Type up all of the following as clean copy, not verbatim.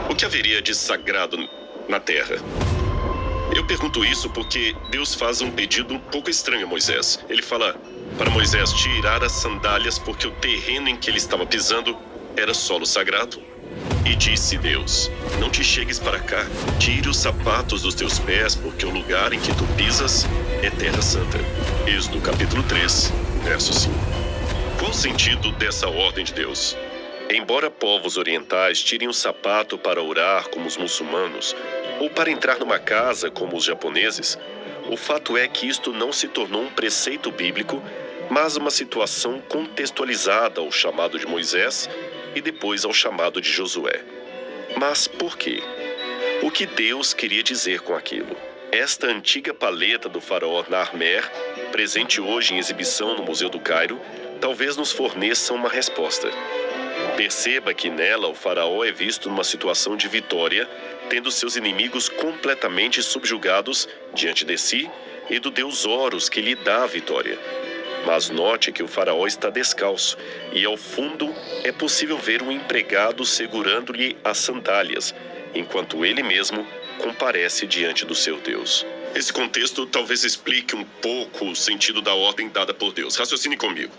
O que haveria de sagrado na terra? Eu pergunto isso porque Deus faz um pedido um pouco estranho a Moisés. Ele fala para Moisés tirar as sandálias porque o terreno em que ele estava pisando era solo sagrado. E disse Deus: não te chegues para cá, tire os sapatos dos teus pés, porque o lugar em que tu pisas é terra santa. Êxodo capítulo 3, verso 5. Qual o sentido dessa ordem de Deus? Embora povos orientais tirem o sapato para orar como os muçulmanos, ou para entrar numa casa como os japoneses, o fato é que isto não se tornou um preceito bíblico, mas uma situação contextualizada ao chamado de Moisés e depois ao chamado de Josué. Mas por quê? O que Deus queria dizer com aquilo? Esta antiga paleta do faraó Narmer, presente hoje em exibição no Museu do Cairo, talvez nos forneça uma resposta. Perceba que nela o faraó é visto numa situação de vitória, tendo seus inimigos completamente subjugados diante de si e do deus Horus que lhe dá a vitória. Mas note que o faraó está descalço e ao fundo é possível ver um empregado segurando-lhe as sandálias, enquanto ele mesmo comparece diante do seu Deus. Esse contexto talvez explique um pouco o sentido da ordem dada por Deus. Raciocine comigo.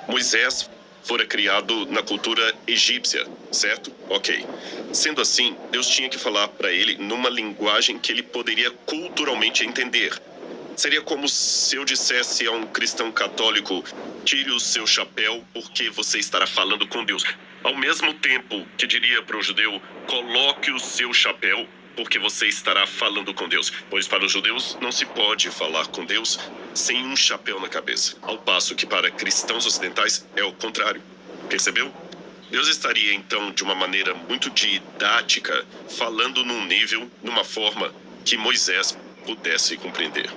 Moisés fora criado na cultura egípcia, certo? Ok. Sendo assim, Deus tinha que falar para ele numa linguagem que ele poderia culturalmente entender. Seria como se eu dissesse a um cristão católico: tire o seu chapéu porque você estará falando com Deus. Ao mesmo tempo que diria para o judeu: coloque o seu chapéu porque você estará falando com Deus. Pois para os judeus não se pode falar com Deus sem um chapéu na cabeça. Ao passo que para cristãos ocidentais é o contrário. Percebeu? Deus estaria então de uma maneira muito didática, falando num nível, numa forma que Moisés pudesse compreender.